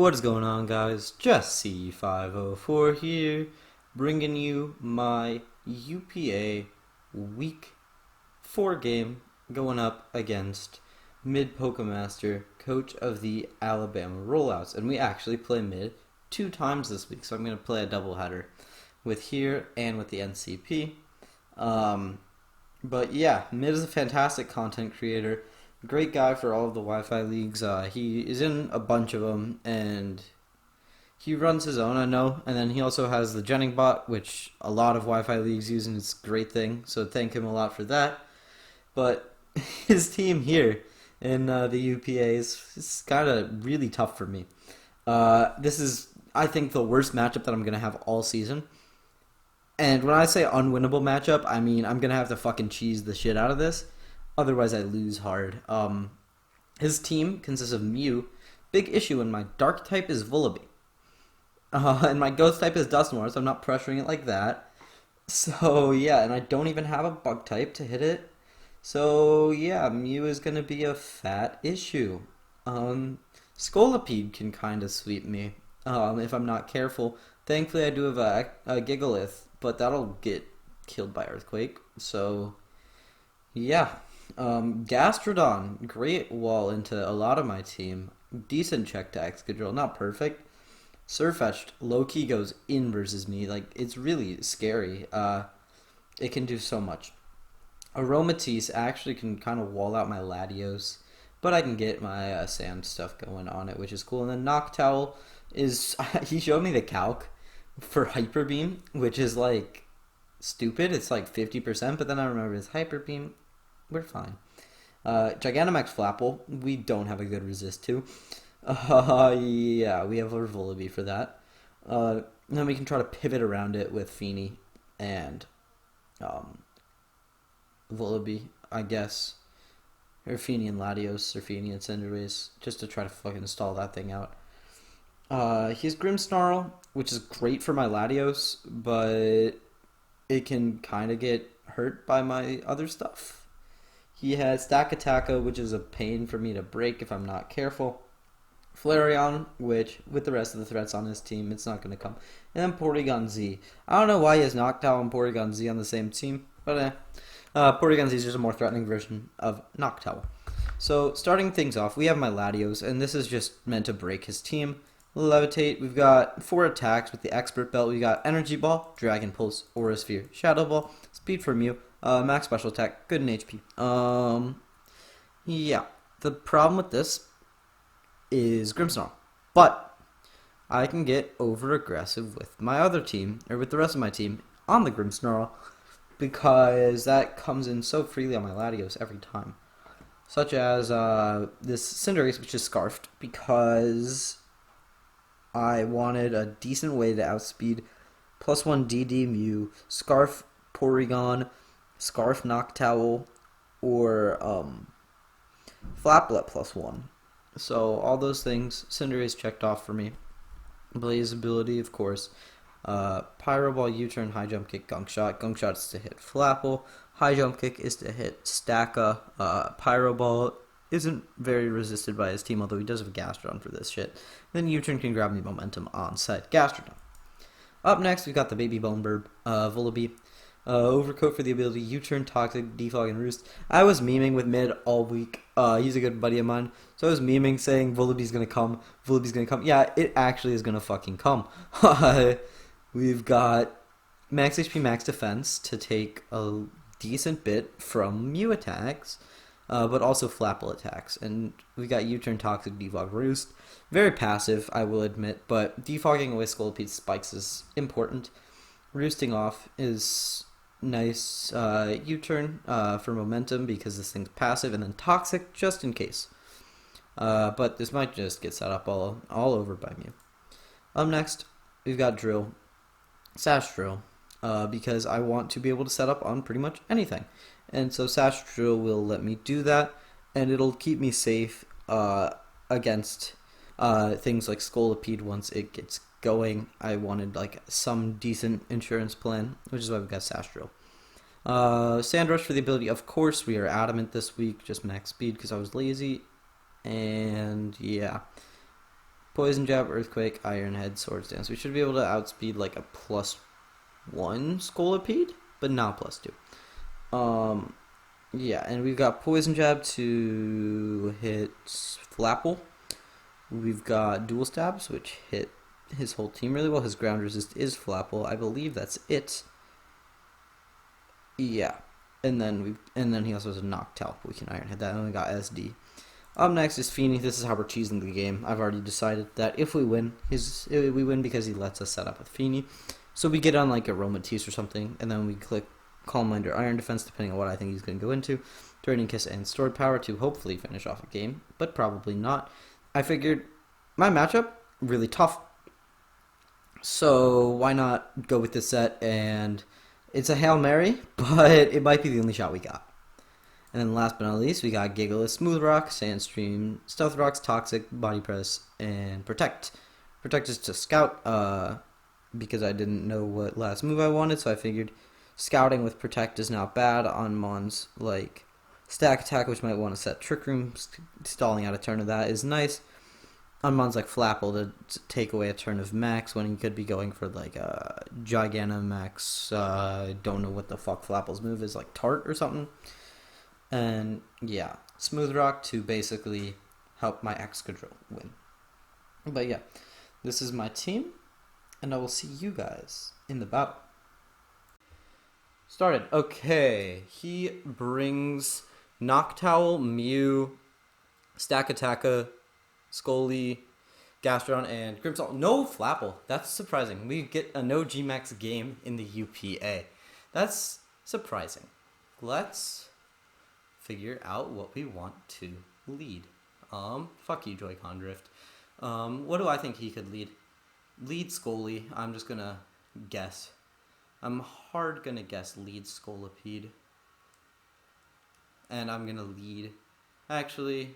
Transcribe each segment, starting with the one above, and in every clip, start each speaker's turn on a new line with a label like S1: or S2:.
S1: What is going on, guys? Just C504 here, bringing you my UPA Week 4 game going up against Mid Pokemaster, coach of the Alabama Rollouts. And we actually play Mid 2 times this week, so I'm going to play a doubleheader with here and with the NCP. But yeah, Mid is a fantastic content creator. Great guy for all of the Wi-Fi leagues. He is in a bunch of them, and he runs his own, I know. And then he also has the Jennings bot, which a lot of Wi-Fi leagues use, and it's a great thing. So thank him a lot for that. But his team here in the UPA is kind of really tough for me. This is, I think, the worst matchup that I'm going to have all season. And when I say unwinnable matchup, I mean I'm going to have to fucking cheese the shit out of this. Otherwise, I lose hard. His team consists of Mew. Big issue in my Dark type is Vullaby. And my Ghost type is Dusknoir, so I'm not pressuring it like that. So, yeah, and I don't even have a Bug type to hit it. So, yeah, Mew is going to be a fat issue. Scolipede can kind of sweep me if I'm not careful. Thankfully, I do have a Gigalith, but that'll get killed by Earthquake. So, yeah. Gastrodon, great wall into a lot of my team. Decent check to Excadrill, not perfect. Surfetched, low-key goes in versus me. Like, it's really scary. It can do so much. Aromatisse actually can kind of wall out my Latios, but I can get my sand stuff going on it, which is cool. And then Noctowl is, he showed me the calc for Hyper Beam, which is like stupid. It's like 50%, but then I remember it's Hyper Beam. We're fine. Gigantamax Flapple, we don't have a good resist to. Yeah, we have our Vullaby for that. Then we can try to pivot around it with Feeny and Vullaby, I guess. Or Feeny and Latios, or Feeny and Cinderace, just to try to fucking stall that thing out. He has Grimmsnarl, which is great for my Latios, but it can kind of get hurt by my other stuff. He has Stakataka, which is a pain for me to break if I'm not careful. Flareon, which, with the rest of the threats on his team, it's not going to come. And then Porygon Z. I don't know why he has Noctowl and Porygon Z on the same team, but Porygon Z is just a more threatening version of Noctowl. So, starting things off, we have my Latios, and this is just meant to break his team. Levitate, we've got 4 attacks with the Expert Belt. We got Energy Ball, Dragon Pulse, Aura Sphere, Shadow Ball, Speed for Mew, max special attack, good in HP. Yeah. The problem with this is Grimmsnarl. But I can get over aggressive with my other team, or with the rest of my team, on the Grimmsnarl, because that comes in so freely on my Latios every time. Such as this Cinderace, which is Scarfed, because I wanted a decent way to outspeed +1 DD Mew, Scarf Porygon, Scarf Noctowl, or Flaplet +1. So all those things, Cinderace checked off for me. Blaze ability, of course. Pyro Ball, U-turn, High Jump Kick, Gunk Shot. Gunk Shot is to hit Flapple. High Jump Kick is to hit Stacka. Pyro Ball isn't very resisted by his team, although he does have a Gastrodon for this shit. Then U-turn can grab the momentum on set. Gastrodon. Up next, we've got the Baby Bone Bird, Vullaby. Overcoat for the ability U-turn, Toxic, Defog, and Roost. I was memeing with Mid all week. He's a good buddy of mine. So I was memeing saying Vullaby's gonna come. Vullaby's gonna come. Yeah, it actually is gonna fucking come. We've got max HP, max defense to take a decent bit from Mew attacks, but also Flapple attacks. And we got U-turn, Toxic, Defog, Roost. Very passive, I will admit, but defogging away Scolipede spikes is important. Roosting off is nice. U-turn for momentum because this thing's passive, and then Toxic just in case. But this might just get set up all over by Mew. Up next, we've got Drill, Sash Drill, because I want to be able to set up on pretty much anything. And so Sash Drill will let me do that, and it'll keep me safe against things like Scolipede once it gets going. I wanted like some decent insurance plan, which is why we've got Sash Drill. Sandrush for the ability, of course, we are adamant this week, just max speed because I was lazy. And yeah, Poison Jab, Earthquake, Iron Head, Swords Dance. We should be able to outspeed like a +1 Scolipede, but not +2. Yeah, and we've got Poison Jab to hit Flapple. We've got Dual Stabs, which hit his whole team really well. His ground resist is Flapple. I believe that's it. Yeah. And then he also has a Noctowl. We can Iron Head that, and we got SD. Up next is Feeny. This is how we're cheesing the game. I've already decided that if we win, we win because he lets us set up with Feeny. So we get on like Aromatisse or something, and then we click Calm Mind or Iron Defense, depending on what I think he's going to go into. Draining Kiss and Stored Power to hopefully finish off a game, but probably not. I figured my matchup, really tough. So why not go with this set? And it's a Hail Mary, but it might be the only shot we got. And then last but not least, we got Gigalith, Smooth Rock, Sandstream, Stealth Rocks, Toxic, Body Press, and Protect. Protect is to Scout, because I didn't know what last move I wanted, so I figured Scouting with Protect is not bad on Mons, like Stack Attack, which might want to set Trick Room, stalling out a turn of that is nice. On Mons like Flapple to take away a turn of Max when he could be going for like a Gigantamax, don't know what the fuck Flapple's move is, like Tart or something. And yeah, Smooth Rock to basically help my Excadrill win. But yeah, this is my team, and I will see you guys in the battle. Started. Okay, he brings Noctowl, Mew, Stack Attacka, Scully, Gastrodon, and Grimmsnarl. No Flapple. That's surprising. We get a no Gmax game in the UPA. That's surprising. Let's figure out what we want to lead. Fuck you, Joy-Con Drift. What do I think he could lead? Lead Scully. I'm just gonna guess. I'm hard gonna guess lead Scolipede. And I'm gonna lead. Actually,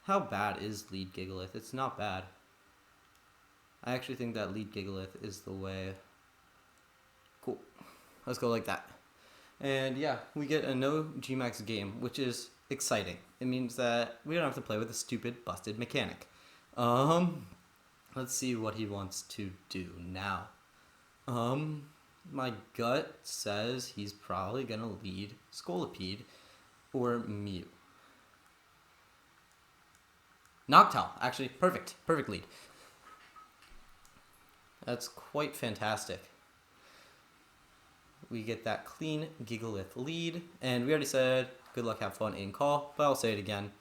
S1: how bad is lead Gigalith? It's not bad. I actually think that lead Gigalith is the way. Cool. Let's go like that. And yeah, we get a no Gmax game, which is exciting. It means that we don't have to play with a stupid, busted mechanic. Let's see what he wants to do now. My gut says he's probably gonna lead Scolipede or Mew. Noctowl, actually, perfect lead. That's quite fantastic. We get that clean Gigalith lead, and we already said good luck, have fun in call, but I'll say it again.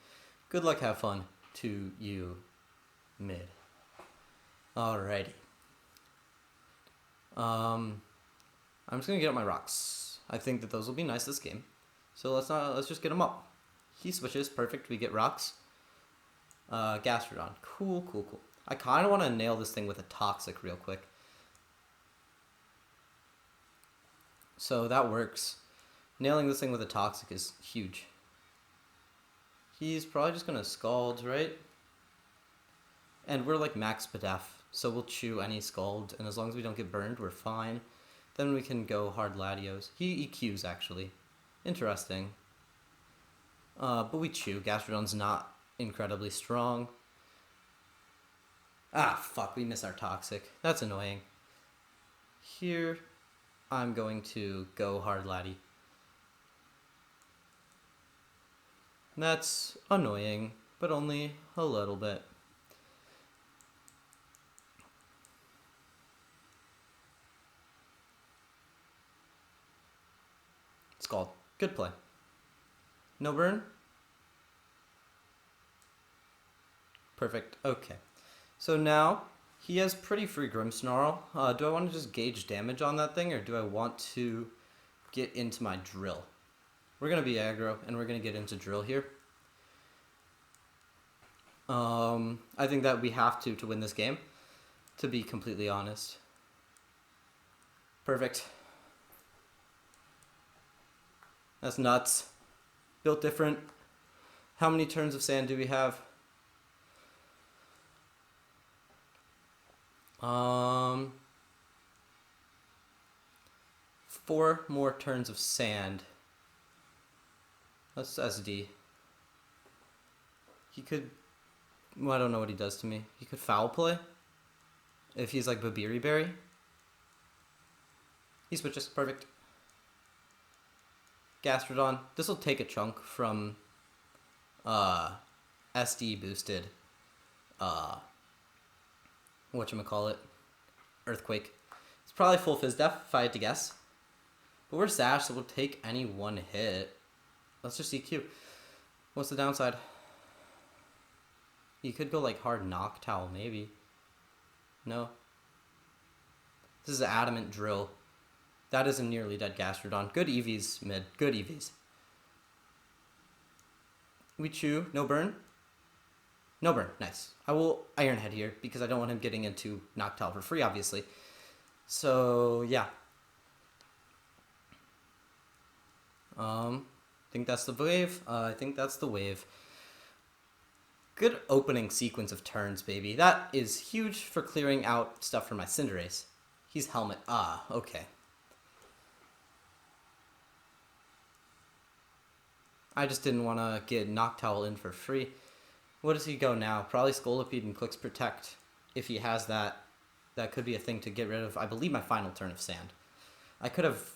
S1: Good luck, have fun to you, mid. Alrighty. I'm just gonna get up my rocks. I think that those will be nice this game. So let's just get them up. He switches, perfect. We get rocks. Gastrodon, cool. I kind of want to nail this thing with a Toxic real quick. So that works. Nailing this thing with a Toxic is huge. He's probably just gonna Scald, right? And we're like max Spadef, so we'll chew any Scald, and as long as we don't get burned, we're fine. Then we can go hard Latios. He EQs, actually. Interesting. But we chew. Gastrodon's not incredibly strong. Ah, fuck, we miss our Toxic. That's annoying. Here, I'm going to go hard Lati. That's annoying, but only a little bit. Scald. Good play. No burn? Perfect. Okay. So now, he has pretty free Grimmsnarl. Do I want to just gauge damage on that thing, or do I want to get into my drill? We're going to be aggro, and we're going to get into drill here. I think that we have to win this game, to be completely honest. Perfect. That's nuts. Built different. How many turns of sand do we have? 4 more turns of sand. That's SD. He could Well, I don't know what he does to me. He could foul play if he's like Babiri Berry. He switches. Perfect. Gastrodon. This will take a chunk from SD boosted whatchamacallit, Earthquake. It's probably full Fizz Def if I had to guess. But we're Sash, so we'll take any one hit. Let's just EQ. What's the downside? You could go like hard Noctowl, maybe. No. This is an Adamant Drill. That is a nearly dead Gastrodon. Good EVs mid. Good EVs. We chew. No burn. No burn. Nice. I will Iron Head here because I don't want him getting into Noctowl for free, obviously. So, yeah. I think that's the wave. I think that's the wave. Good opening sequence of turns, baby. That is huge for clearing out stuff for my Cinderace. He's Helmet. Ah, okay. I just didn't want to get Noctowl in for free. What does he go now? Probably Scolipede and clicks Protect. If he has that, that could be a thing to get rid of, I believe, my final turn of Sand. I could have...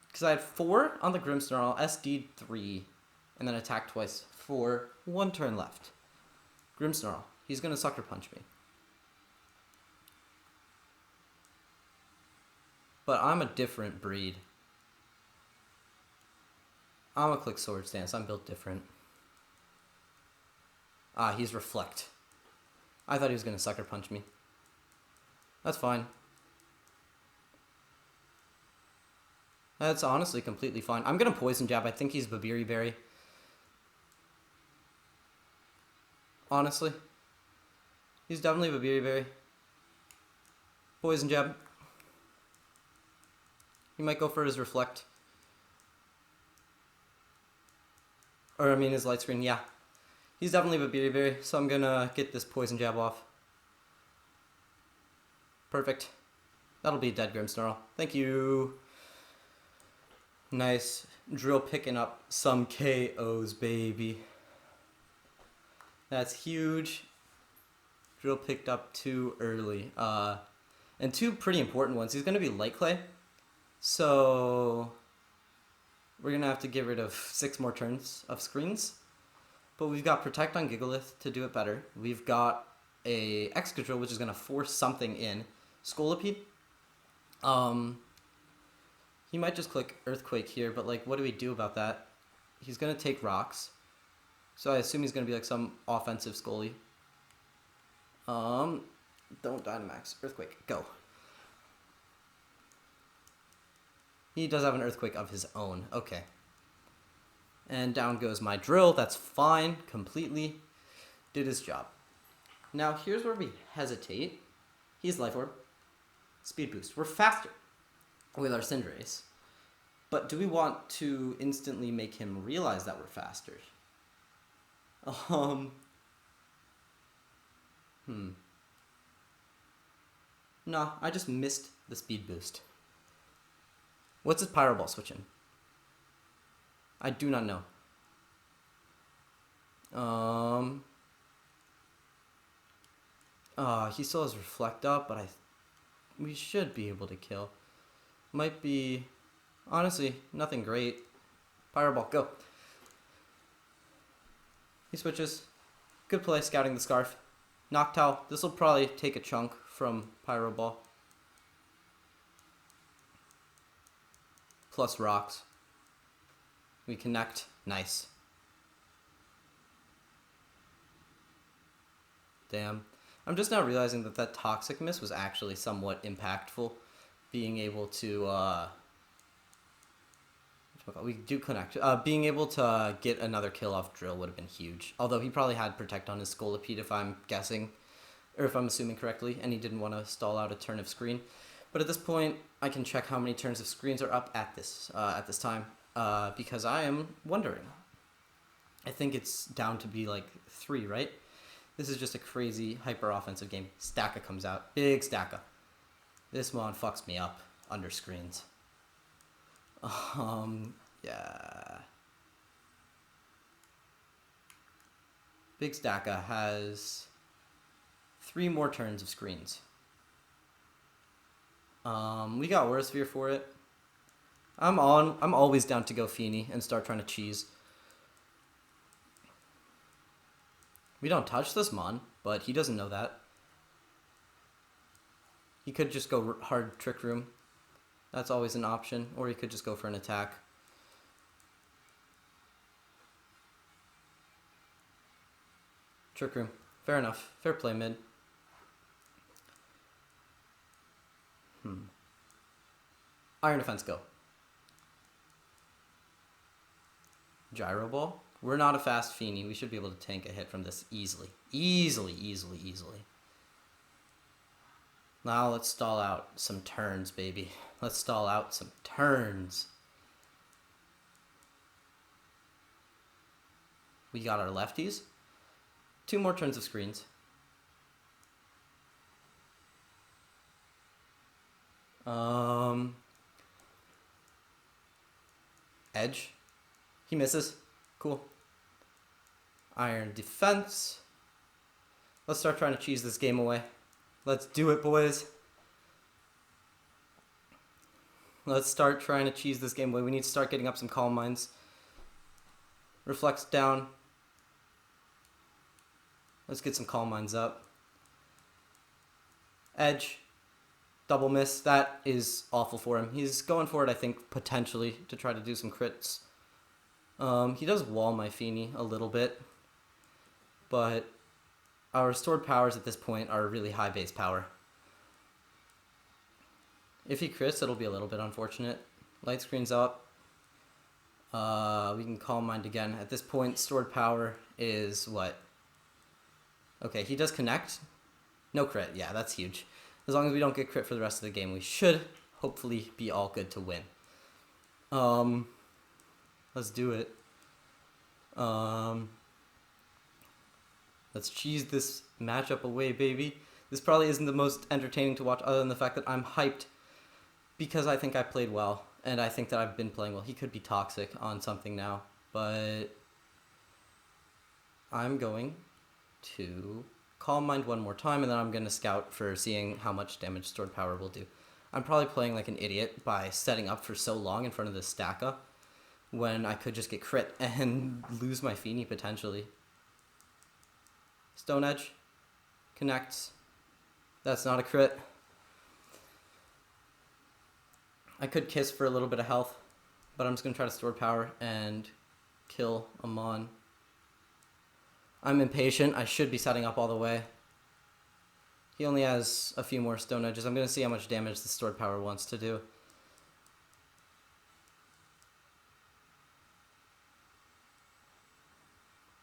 S1: Because I had 4 on the Grimmsnarl, SD'd 3, and then attacked twice for 1 turn left. Grimmsnarl. He's going to Sucker Punch me. But I'm a different breed. I'm a click Swords Dance. I'm built different. Ah, he's Reflect. I thought he was going to Sucker Punch me. That's fine. That's honestly completely fine. I'm going to Poison Jab. I think he's Babiri Berry. Honestly. He's definitely Babiri Berry. Poison Jab. He might go for his Reflect. Or, I mean, his Light Screen. Yeah. He's definitely Babiri Berry, so I'm going to get this Poison Jab off. Perfect. That'll be a dead Grimmsnarl. Thank you. Nice. Drill picking up some KOs, baby. That's huge. Drill picked up 2 early. And 2 pretty important ones. He's going to be Light Clay. So we're going to have to get rid of 6 more turns of screens. But we've got Protect on Gigalith to do it better. We've got a Excadrill, which is going to force something in. Scolipede. He might just click Earthquake here, but like, what do we do about that? He's going to take rocks. So I assume he's going to be like some offensive Scully. Don't Dynamax. Earthquake. Go. He does have an Earthquake of his own. Okay. And down goes my Drill. That's fine. Completely. Did his job. Now, here's where we hesitate. He's Life Orb. Speed Boost. We're faster with our Cinderace. But do we want to instantly make him realize that we're faster? No, I just missed the Speed Boost. What's his Pyro Ball switch in? I do not know. He still has Reflect up, but we should be able to kill. Might be, honestly, nothing great. Pyro Ball, go. He switches. Good play, scouting the Scarf. Noctowl, this will probably take a chunk from Pyro Ball. Plus rocks. We connect. Nice. Damn. I'm just now realizing that that Toxic Miss was actually somewhat impactful. Being able to, we do connect. Being able to get another kill off Drill would have been huge. Although he probably had Protect on his Scolipede if I'm guessing. Or if I'm assuming correctly. And he didn't want to stall out a turn of screen. But at this point, I can check how many turns of screens are up at this time. Because I am wondering. I think it's down to be like 3, right? This is just a crazy hyper-offensive game. Stacka comes out. Big Stacka. This one fucks me up under screens. Yeah. Big Stacka has 3 more turns of screens. We got Aura Sphere for it. I'm always down to go Feeny and start trying to cheese. We don't touch this Mon, but he doesn't know that. He could just go hard Trick Room. That's always an option. Or he could just go for an attack. Trick Room. Fair enough. Fair play, mid. Iron Defense, go. Gyro Ball. We're not a fast Feeny. We should be able to tank a hit from this easily. Easily. Now let's stall out some turns, baby. Let's stall out some turns. We got our lefties. 2 more turns of screens. Edge. He misses. Cool. Iron Defense. Let's start trying to cheese this game away. Let's do it, boys. Let's start trying to cheese this game away. We need to start getting up some Calm Minds. Reflects down. Let's get some Calm Minds up. Edge. Double miss. That is awful for him. He's going for it, I think, potentially, to try to do some crits. He does wall my Feeny a little bit. But our restored powers at this point are really high base power. If he crits, it'll be a little bit unfortunate. Light screen's up. We can Calm Mind again. At this point, stored power is what? Okay, he does connect. No crit. Yeah, that's huge. As long as we don't get crit for the rest of the game, we should hopefully be all good to win. Let's do it. Let's cheese this matchup away, baby. This probably isn't the most entertaining to watch other than the fact that I'm hyped because I think I played well and I think that I've been playing well. He could be toxic on something now, but I'm going to Calm Mind one more time and then I'm going to scout for seeing how much damage stored power will do. I'm probably playing like an idiot by setting up for so long in front of this Stacka when I could just get crit and lose my Feeny potentially. Stone Edge connects. That's not a crit. I could Kiss for a little bit of health, but I'm just going to try to store power and kill a Mon. I'm impatient. I should be setting up all the way. He only has a few more Stone Edges. I'm going to see how much damage the stored power wants to do.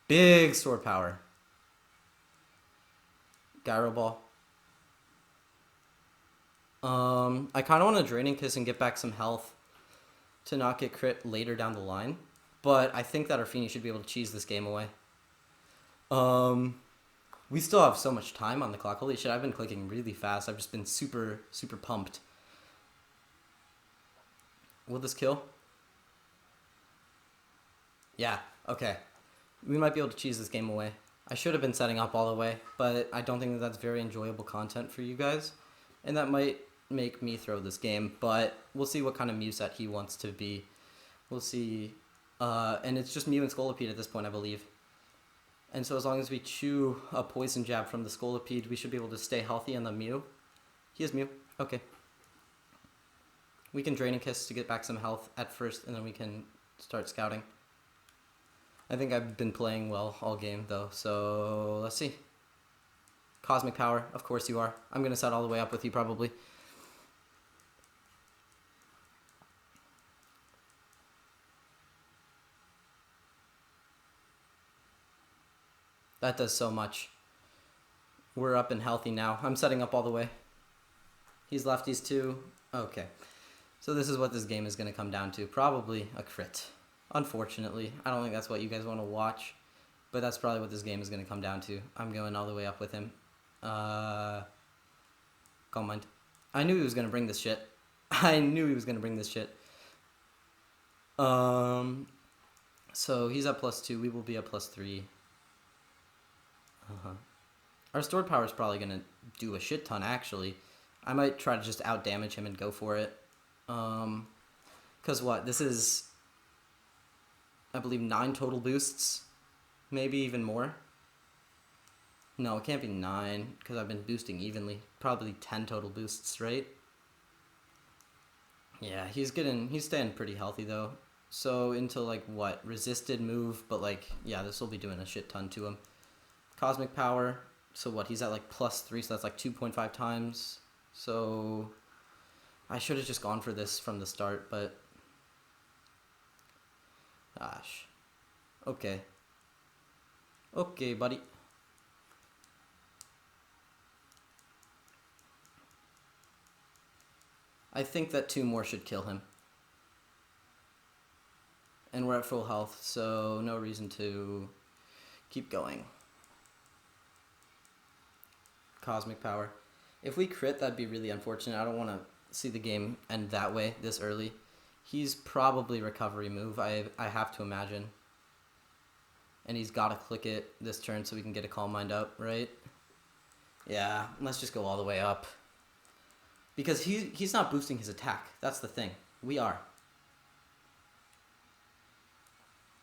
S1: Big stored power. Gyro Ball. I kind of want to Draining Kiss and get back some health to not get crit later down the line. But I think that our Feeny should be able to cheese this game away. We still have so much time on the clock. Holy shit, I've been clicking really fast. I've just been super pumped. Will this kill? Yeah, okay. We might be able to cheese this game away. I should have been setting up all the way, but I don't think that that's very enjoyable content for you guys. And that might make me throw this game, but we'll see what kind of Mew set he wants to be. We'll see. And it's just Mew and Scolipede at this point, I believe. And so as long as we chew a Poison Jab from the Scolipede, we should be able to stay healthy on the Mew. He is Mew. Okay. We can Draining Kiss to get back some health at first, and then we can start scouting. I think I've been playing well all game, though, so let's see. Cosmic Power, of course you are. I'm going to set all the way up with you, probably. That does so much. We're up and healthy now. I'm setting up all the way. He's lefties too. Okay. So this is what this game is going to come down to. Probably a crit. Unfortunately. I don't think that's what you guys want to watch. But that's probably what this game is going to come down to. I'm going all the way up with him. Calm Mind. I knew he was going to bring this shit. I knew he was going to bring this shit. So he's at +2. We will be at +3. Our stored power is probably going to do a shit ton, actually. I might try to just out-damage him and go for it. Because what? This is, I believe, 9 total boosts. Maybe even more. No, it can't be 9, because I've been boosting evenly. Probably 10 total boosts, right? Yeah, he's staying pretty healthy, though. So, into, like, what? Resisted move, but, like, yeah, this will be doing a shit ton to him. Cosmic power. So what, he's at like +3, so that's like 2.5 times. So I should have just gone for this from the start, but gosh. Okay. Okay, buddy. I think that 2 more should kill him. And we're at full health, so no reason to keep going. Cosmic power. If we crit, that'd be really unfortunate. I don't want to see the game end that way this early. He's probably recovery move, I have to imagine. And he's got to click it this turn so we can get a Calm Mind up, right? Yeah, let's just go all the way up. Because he's not boosting his attack. That's the thing. We are.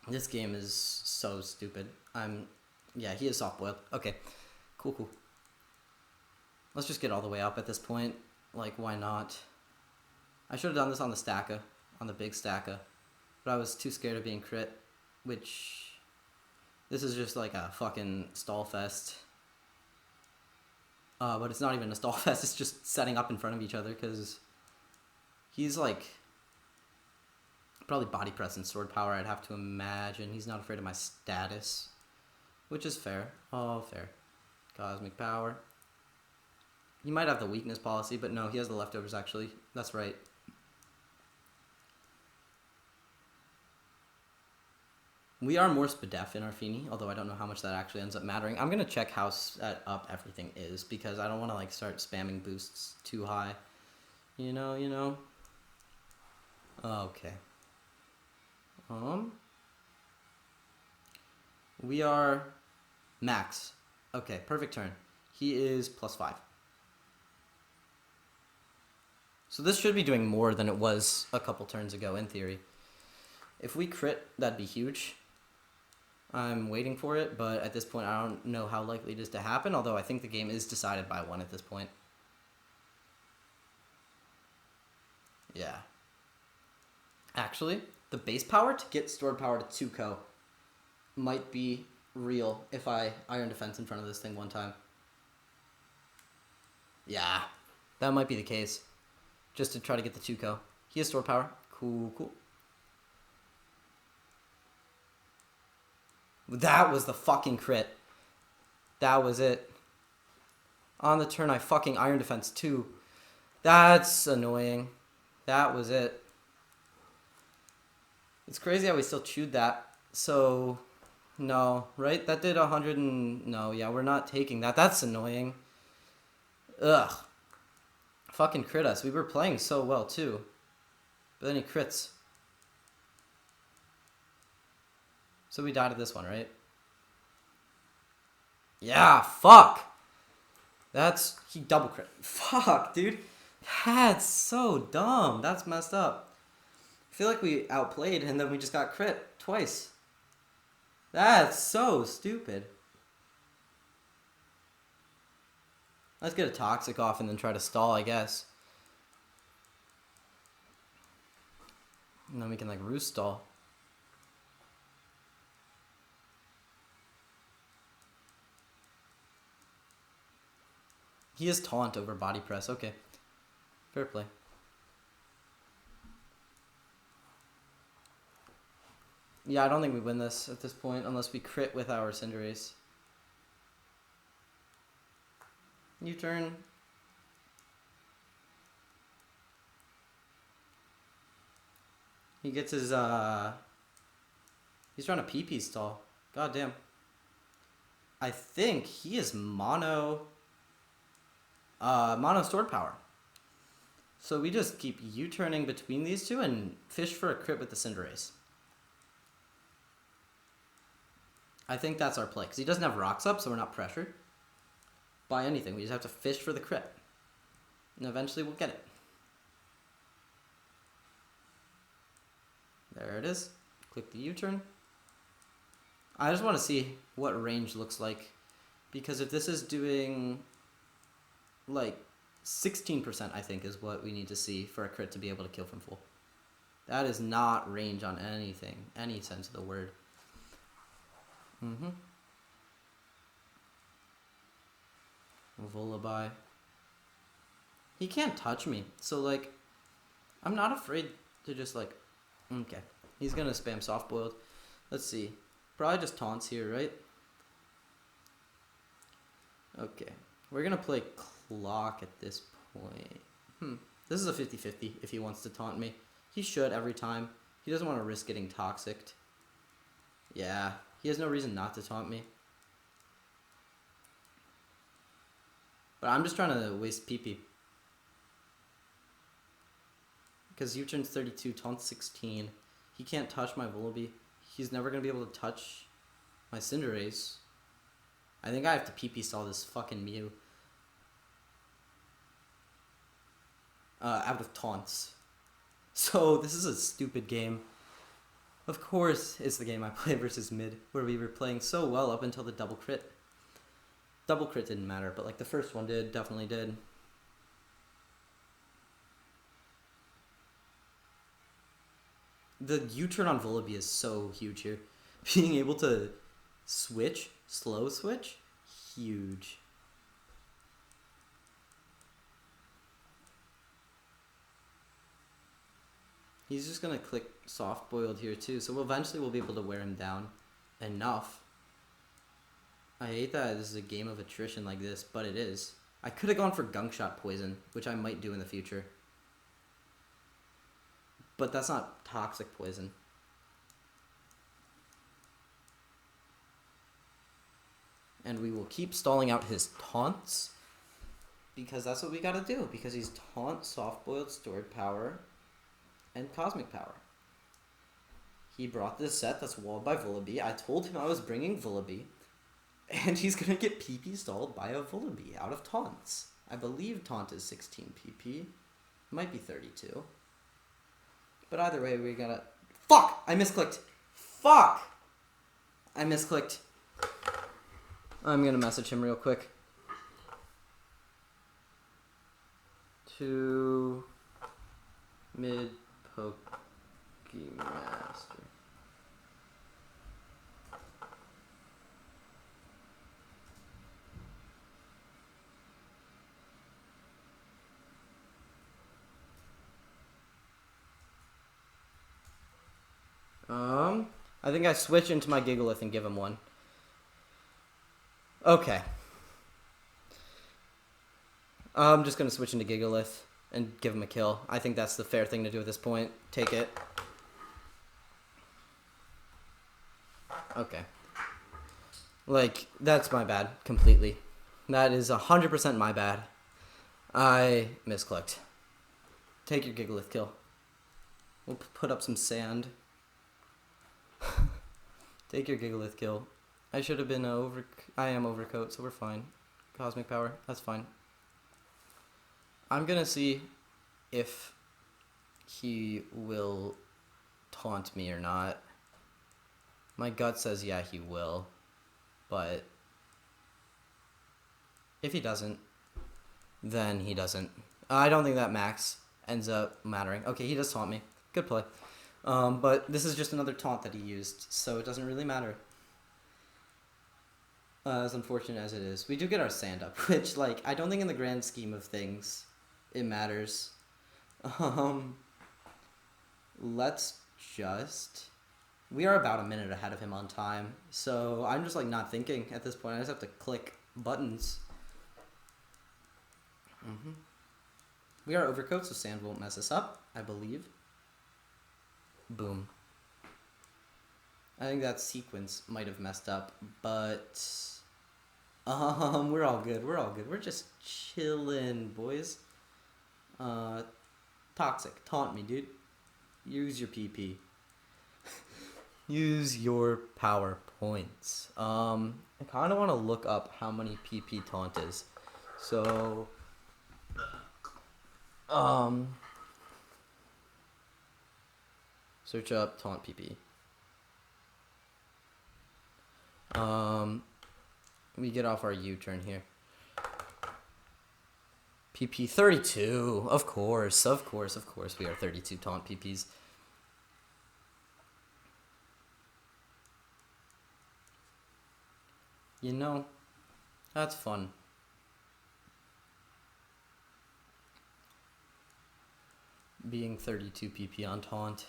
S1: This game is so stupid. Yeah, he is soft-boiled. Okay, cool. Let's just get all the way up at this point. Like, why not? I should have done this on the Stacka, on the big Stacka, but I was too scared of being crit, which, this is just like a fucking stall fest. But it's not even a stall fest, it's just setting up in front of each other, because he's like, probably body press and sword power, I'd have to imagine. He's not afraid of my status, which is fair. Oh, fair. Cosmic power. He might have the weakness policy, but no, he has the leftovers, actually. That's right. We are more Spadef in our Feeny, although I don't know how much that actually ends up mattering. I'm going to check how set up everything is, because I don't want to like start spamming boosts too high. You know. Okay. We are max. Okay, perfect turn. He is +5. So this should be doing more than it was a couple turns ago, in theory. If we crit, that'd be huge. I'm waiting for it, but at this point I don't know how likely it is to happen, although I think the game is decided by 1 at this point. Yeah. Actually, the base power to get stored power to 2 might be real if I Iron Defense in front of this thing one time. Yeah, that might be the case. Just to try to get the 2 He has stored power. Cool. That was the fucking crit. That was it. On the turn, I fucking Iron Defense too. That's annoying. That was it. It's crazy how we still chewed that. So, no, right? That did 100 and... No, yeah, we're not taking that. That's annoying. Ugh. Fucking crit us. We were playing so well, too. But then he crits. So we died at this one, right? Yeah, fuck! He double crit. Fuck, dude. That's so dumb. That's messed up. I feel like we outplayed and then we just got crit twice. That's so stupid. Let's get a Toxic off and then try to stall, I guess. And then we can, like, roost stall. He is taunt over body press. Okay. Fair play. Yeah, I don't think we win this at this point unless we crit with our Cinderace. U-turn. He gets his, he's trying to PP stall. God damn. I think he is mono stored power. So we just keep U-turning between these two and fish for a crit with the Cinderace. I think that's our play, because he doesn't have rocks up, so we're not pressured by anything. We just have to fish for the crit. And eventually we'll get it. There it is. Click the U-turn. I just want to see what range looks like, because if this is doing like 16%, I think is what we need to see for a crit to be able to kill from full. That is not range on anything, any sense of the word. Volibear. He can't touch me, so like, I'm not afraid to just like, okay. He's gonna spam soft boiled. Let's see. Probably just taunts here, right? Okay. We're gonna play clock at this point. This is a 50-50 if he wants to taunt me. He should every time. He doesn't want to risk getting toxicked. Yeah, he has no reason not to taunt me. But I'm just trying to waste PP. Because U-turn's 32, taunt 16. He can't touch my Vullaby. He's never going to be able to touch my Cinderace. I think I have to PP stall this fucking Mew. Out of taunts. So this is a stupid game. Of course it's the game I play versus mid, where we were playing so well up until the double crit. Double crit didn't matter, but like the first one did, definitely did. The U-turn on Vullaby is so huge here. Being able to switch, slow switch, huge. He's just going to click soft boiled here too, so eventually we'll be able to wear him down enough. I hate that this is a game of attrition like this, but it is. I could have gone for Gunk Shot Poison, which I might do in the future. But that's not toxic poison. And we will keep stalling out his taunts, because that's what we gotta do, because he's taunt, soft boiled, stored power, and cosmic power. He brought this set that's walled by Vullaby. I told him I was bringing Vullaby, and he's gonna get PP stalled by a Vullaby out of taunts. I believe taunt is 16 PP. Might be 32. But either way, we gotta... Fuck! I misclicked. Fuck! I misclicked. I'm gonna message him real quick. To... Mid... Pokemaster. I think I switch into my Gigalith and give him one. Okay. I'm just gonna switch into Gigalith and give him a kill. I think that's the fair thing to do at this point. Take it. Okay. Like, that's my bad, completely. That is 100% my bad. I misclicked. Take your Gigalith kill. We'll put up some sand. Take your Gigalith kill. I should have been I am Overcoat, so we're fine. Cosmic power, that's fine. I'm gonna see if he will taunt me or not. My gut says yeah, he will. But if he doesn't, then he doesn't. I don't think that max ends up mattering. Okay, he does taunt me. Good play. But this is just another taunt that he used, so it doesn't really matter. As unfortunate as it is. We do get our sand up, which, like, I don't think in the grand scheme of things it matters. Let's just... We are about a minute ahead of him on time, so I'm just, like, not thinking at this point. I just have to click buttons. We are Overcoat, so sand won't mess us up, I believe. Boom. I think that sequence might have messed up, but we're all good. We're all good. We're just chilling, boys. Toxic, taunt me, dude. Use your PP. Use your power points. I kind of want to look up how many PP taunt is. So, um, search up taunt PP. We get off our U-turn here. PP 32. Of course, we are 32 taunt PPs. You know, that's fun. Being 32 PP on taunt.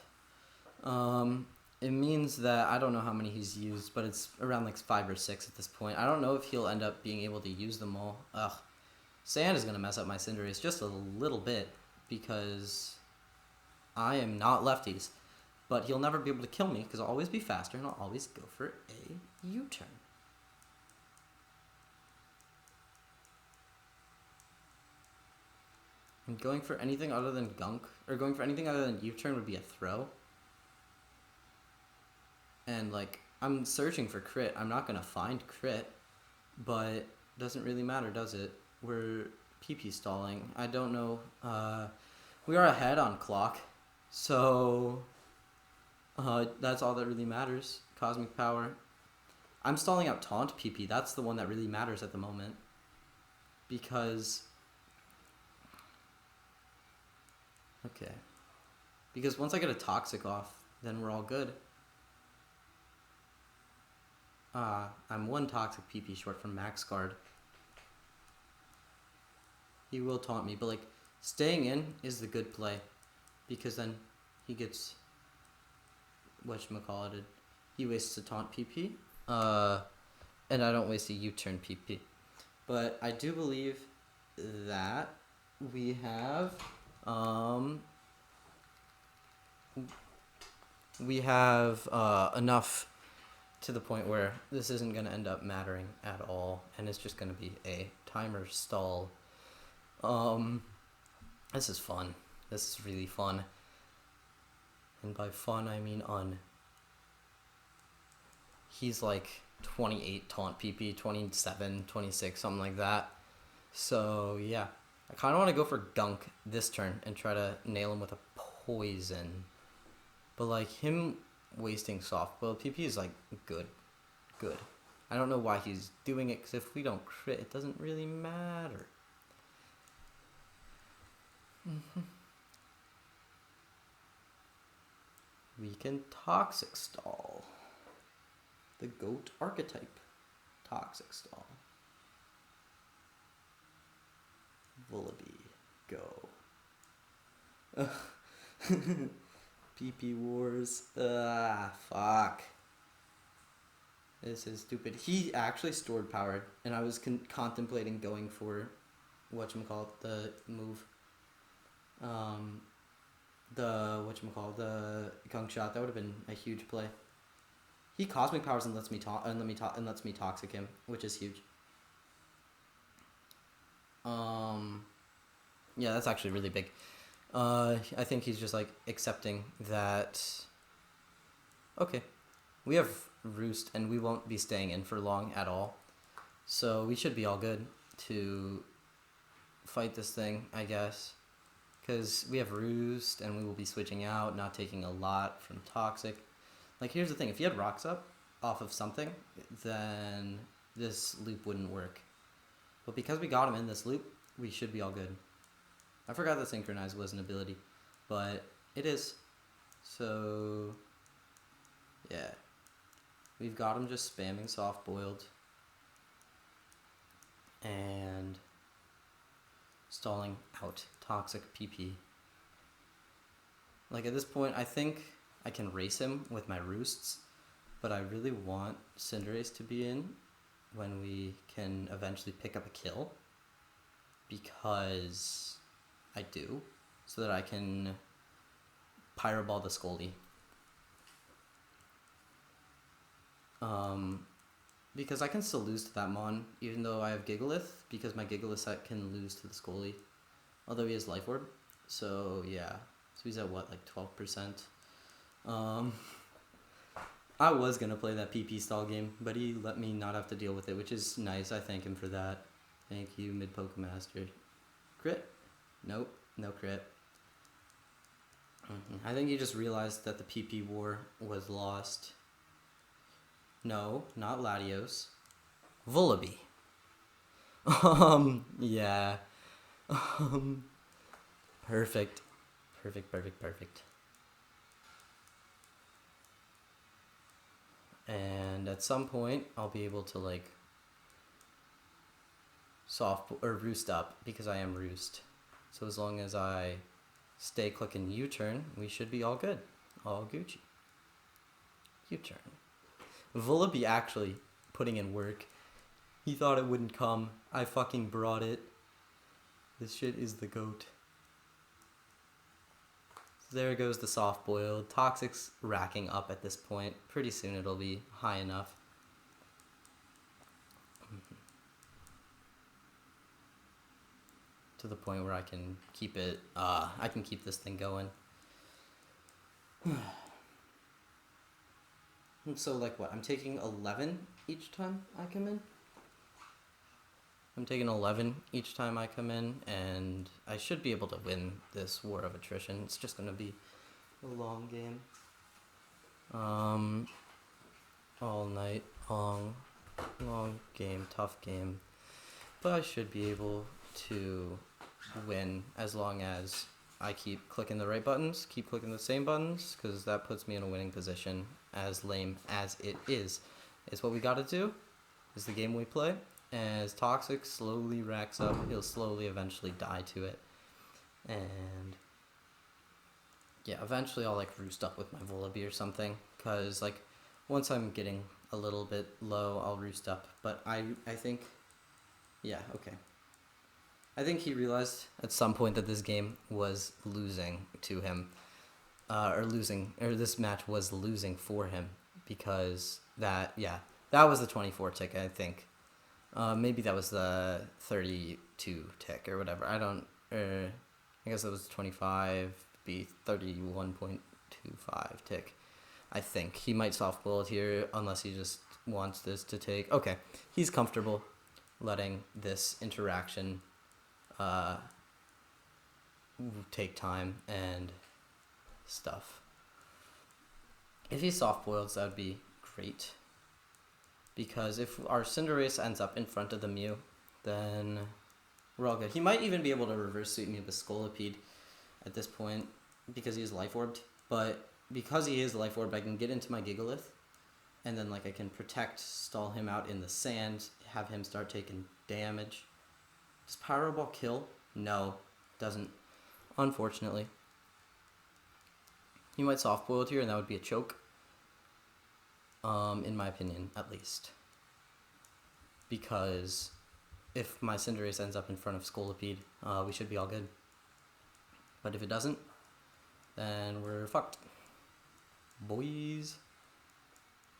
S1: It means that I don't know how many he's used, but it's around like 5 or 6 at this point. I don't know if he'll end up being able to use them all. Ugh. Sand is going to mess up my Cinderace just a little bit because I am not lefties. But he'll never be able to kill me because I'll always be faster and I'll always go for a U-turn. And going for anything other than Gunk, or going for anything other than U-turn would be a throw. And like, I'm searching for crit. I'm not going to find crit, but it doesn't really matter, does it? We're PP stalling. I don't know. We are ahead on clock, so that's all that really matters. Cosmic power. I'm stalling out taunt PP. That's the one that really matters at the moment. Because... okay. Because once I get a toxic off, then we're all good. I'm 1 toxic PP short from max guard. He will taunt me, but like, staying in is the good play. Because then he gets... whatchamacallited. He wastes a taunt PP. And I don't waste a U-turn PP. But I do believe that we have... enough to the point where this isn't going to end up mattering at all, and it's just going to be a timer stall. This is fun. This is really fun. And by fun, I mean un. He's like 28 taunt PP, 27, 26, something like that. So, yeah. I kind of want to go for Gunk this turn and try to nail him with a poison. But, like, him wasting soft boiled PP is, like, good. Good. I don't know why he's doing it, because if we don't crit, it doesn't really matter. We can Toxic Stall. The GOAT archetype. Toxic Stall. Vullaby. Go. PP Wars. Fuck. This is stupid. He actually stored power, and I was contemplating going for the move. The Gunk Shot. That would have been a huge play. He Cosmic Powers and lets me Toxic him, which is huge. Yeah, that's actually really big. I think he's just like accepting that. Okay, we have Roost, and we won't be staying in for long at all, so we should be all good to fight this thing, I guess, because we have Roost, and we will be switching out, not taking a lot from Toxic. Like, here's the thing: if you had Rocks up off of something, then this loop wouldn't work. But because we got him in this loop, we should be all good. I forgot that Synchronize was an ability, but it is. So, yeah. We've got him just spamming soft boiled and stalling out Toxic PP. Like, at this point, I think I can race him with my Roosts, but I really want Cinderace to be in when we can eventually pick up a kill, because I do, so that I can Pyro Ball the Scoldy. Because I can still lose to that Mon, even though I have Gigalith, because my Gigalith set can lose to the Scoldy, although he has Life Orb. So yeah, so he's at what, like 12%.
S2: I was gonna play that PP stall game, but he let me not have to deal with it, which is nice. I thank him for that. Thank you, mid Pokemaster. Crit? Nope, no crit. I think he just realized that the PP war was lost. No, not Latios. Vullaby. Yeah. Perfect. Perfect. And at some point, I'll be able to like soft or roost up because I am roost. So as long as I stay clicking U-turn, we should be all good. All Gucci. U-turn. Vullaby actually putting in work. He thought it wouldn't come. I fucking brought it. This shit is the goat. So there goes the soft boiled. Toxic's racking up at this point. Pretty soon it'll be high enough. To the point where I can keep it, I can keep this thing going. So like what, I'm taking 11 each time I come in? I'm taking 11 each time I come in, and I should be able to win this War of Attrition. It's just gonna be a long game. All night long game, tough game. But I should be able to win as long as I keep clicking the right buttons, keep clicking the same buttons, because that puts me in a winning position, as lame as it is. It's what we gotta do, is the game we play. As Toxic slowly racks up, he'll slowly eventually die to it. And yeah, eventually I'll like roost up with my Vullaby or something, because like once I'm getting a little bit low, I'll roost up. But I think, yeah, okay. I think he realized at some point that this game was losing to him, or this match was losing for him, because that was the 24 tick, I think. Maybe that was the 32 tick or whatever. I guess it was 25, be 31.25 tick. I think he might soft bullet here unless he just wants this to take. Okay, he's comfortable letting this interaction take time and stuff. If he soft boils, that would be great. Because if our Cinderace ends up in front of the Mew, then we're all good. He might even be able to reverse suit me with Scolipede at this point because he is Life Orbed. But because he is Life Orbed, I can get into my Gigalith, and then like I can protect, stall him out in the sand, have him start taking damage. Does Power Ball kill? No, doesn't. Unfortunately. He might soft boil here, and that would be a choke. In my opinion, at least. Because if my Cinderace ends up in front of Scolipede, we should be all good. But if it doesn't, then we're fucked. Boys.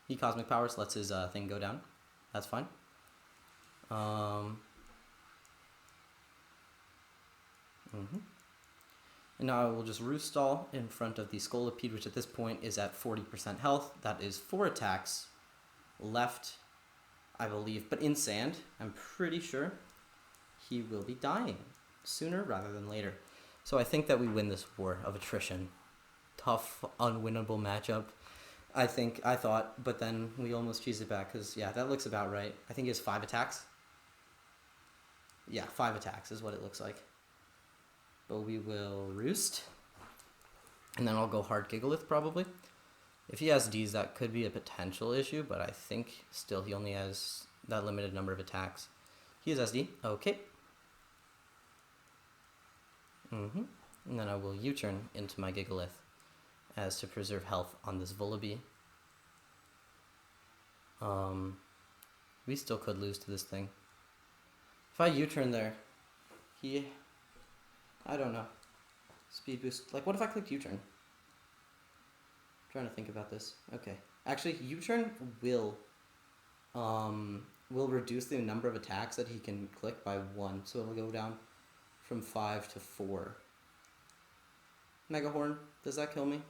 S2: He Cosmic Powers, lets his thing go down. That's fine. And now I will just Roost Stall in front of the Scolipede, which at this point is at 40% health. That is 4 attacks left, I believe. But in sand, I'm pretty sure he will be dying sooner rather than later. So I think that we win this War of Attrition. Tough, unwinnable matchup, I thought, but then we almost cheesed it back because, yeah, that looks about right. I think he has 5 attacks. Yeah, 5 attacks is what it looks like. But we will Roost, and then I'll go hard Gigalith probably. If he has Ds, that could be a potential issue, but I think still he only has that limited number of attacks. He has SD. Okay. And then I will U-turn into my Gigalith as to preserve health on this Vullaby. We still could lose to this thing. If I U-turn there, I don't know. Speed boost. Like, what if I clicked U-turn? Trying to think about this. Okay. Actually, U-turn will reduce the number of attacks that he can click by 1. So it'll go down from 5 to 4. Mega Horn, does that kill me?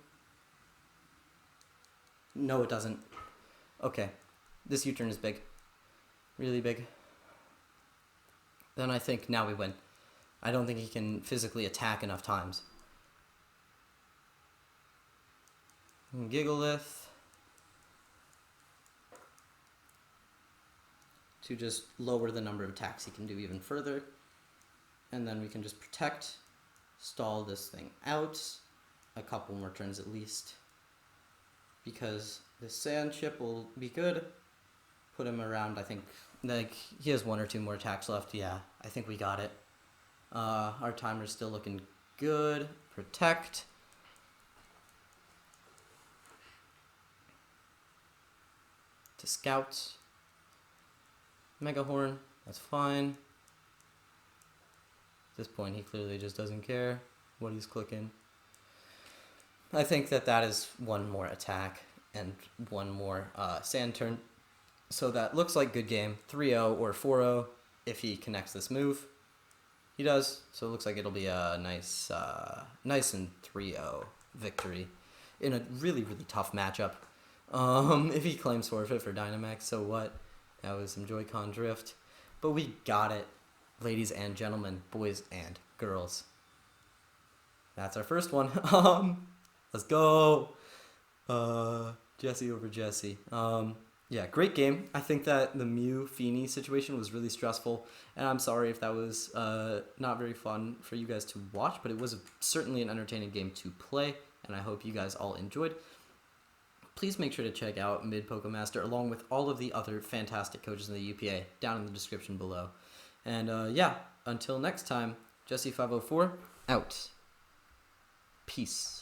S2: No, it doesn't. Okay, this U-turn is big. Really big. Then I think now we win. I don't think he can physically attack enough times. Gigalith. To just lower the number of attacks he can do even further. And then we can just protect, stall this thing out. A couple more turns at least. Because the sand chip will be good. Put him around, I think, like, he has 1 or 2 more attacks left. Yeah, I think we got it. Our timer's still looking good. Protect. To scout. Mega Horn, that's fine. At this point, he clearly just doesn't care what he's clicking. I think that is 1 more attack and 1 more sand turn. So that looks like good game. 3-0 or 4-0 if he connects this move. He does, so it looks like it'll be a nice and 3-0 victory in a really, really tough matchup. If he claims forfeit for Dynamax, so what? That was some Joy-Con drift. But we got it, ladies and gentlemen, boys and girls. That's our first one. Let's go. Jesse over Jesse. Yeah, great game. I think that the Mew Feeny situation was really stressful, and I'm sorry if that was not very fun for you guys to watch, but it was certainly an entertaining game to play, and I hope you guys all enjoyed. Please make sure to check out Mid Pokemaster along with all of the other fantastic coaches in the UPA down in the description below. And yeah, until next time, Jesse504 out. Peace.